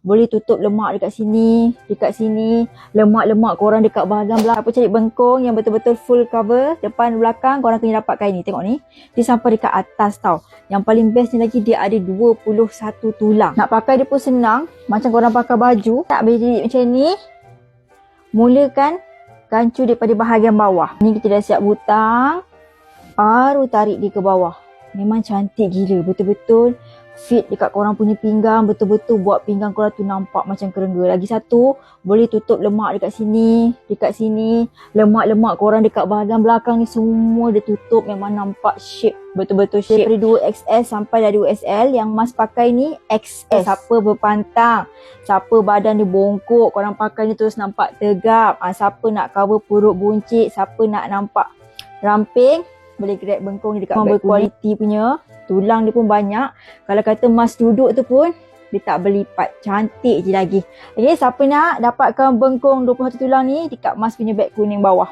Boleh tutup lemak dekat sini, lemak-lemak korang dekat bahagian belakang. Apa cari bengkung yang betul-betul full cover depan belakang, korang kena dapat kain ni. Tengok ni, dia sampai dekat atas tau. Yang paling best ni lagi, dia ada 21 tulang. Nak pakai dia pun senang, macam korang pakai baju. Tak berdiri macam ni, mulakan gancu daripada bahagian bawah. Ni kita dah siap butang, baru tarik dia ke bawah. Memang cantik gila, betul-betul fit dekat korang punya pinggang, betul-betul buat pinggang korang tu nampak macam kerengga. Lagi satu, boleh tutup lemak dekat sini, lemak-lemak korang dekat bahagian belakang ni semua dia tutup, memang nampak shape, betul-betul shape. Daripada 2XS sampai dah 2XL, yang Mas pakai ni XS. Siapa berpantang, siapa badan dia bongkok, korang pakai ni terus nampak tegap. Siapa nak cover perut buncit, siapa nak nampak ramping, boleh grab bengkung ni dekat bag berkualiti punya. Tulang dia pun banyak. Kalau kata Mas duduk tu pun, dia tak berlipat. Cantik je lagi. Okay, siapa nak dapatkan bengkung 21 tulang ni dekat Mas punya beg kuning bawah.